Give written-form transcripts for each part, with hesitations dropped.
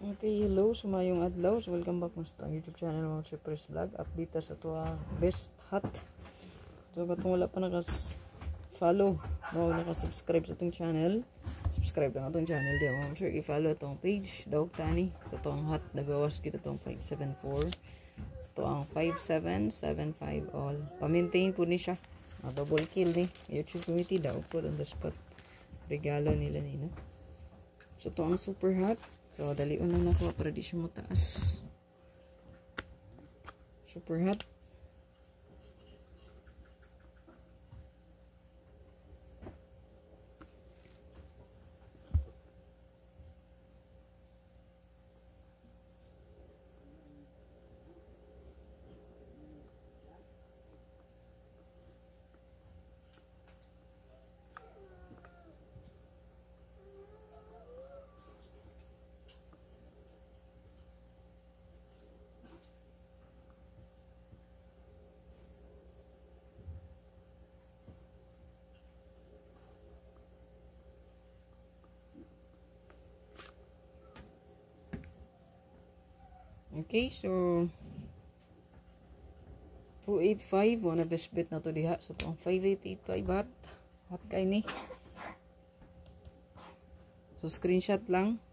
Okay, hello, sumayong adlaw. So, welcome back mo sa YouTube channel mo, si Press Vlog. Update sa ito best hot. So, katong wala pa follow no, naka-subscribe sa itong channel. Subscribe lang itong channel. Di ako sure i-follow itong page. Dawag tani. Ito itong hot. Nagawas kita itong 574. Ito ang 5775 all. Pa-maintain po ni siya. Double kill ni. YouTube committee daw po on the spot. Regalo nila ni, no? So, ito ang super hot. So, dali unang nakuha para di siya mataas. Super hot. Okay, so 285 na best bet na to diha. So pang 5885 hot kay ni. So screenshot lang.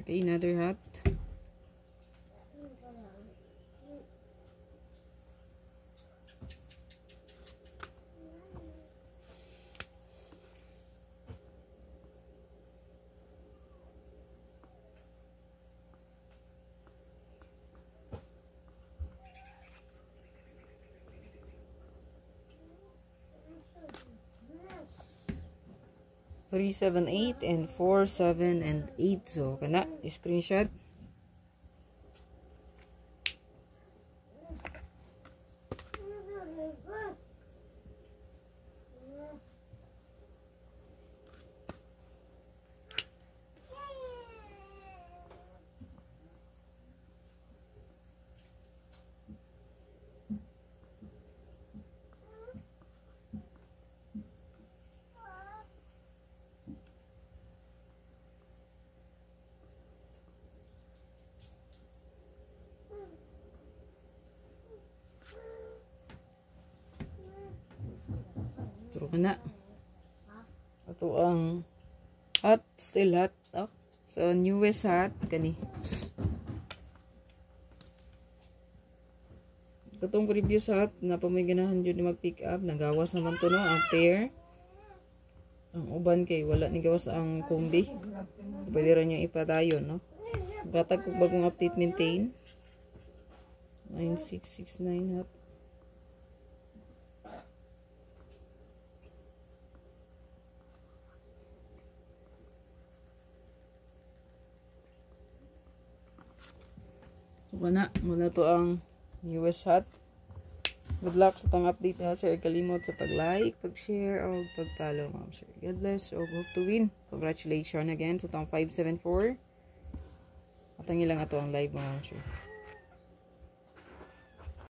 Okay, another hot. Three, 7, 8 and 4, 7 and 8. So kana screenshot. So kana ato ang hot, still hot. Oh. So newest hot kani. Katong previous hot na pamiganahan jud ni mag-pick up, nagawas naman to no ang pair. Ang uban kay wala ni gawas ang kombi. Pwede ra niyo ipadayon no. Gatag kog bagong update maintain. 9669 hot. Muna to ang newest hot. Good luck sa tang update nga sir. Kalimot sa pag-like, pag-share, o pag-follow ma'am sir. God bless o hope to win. Congratulations again sa tang 574. At ang ilang ato ang live ma'am sir.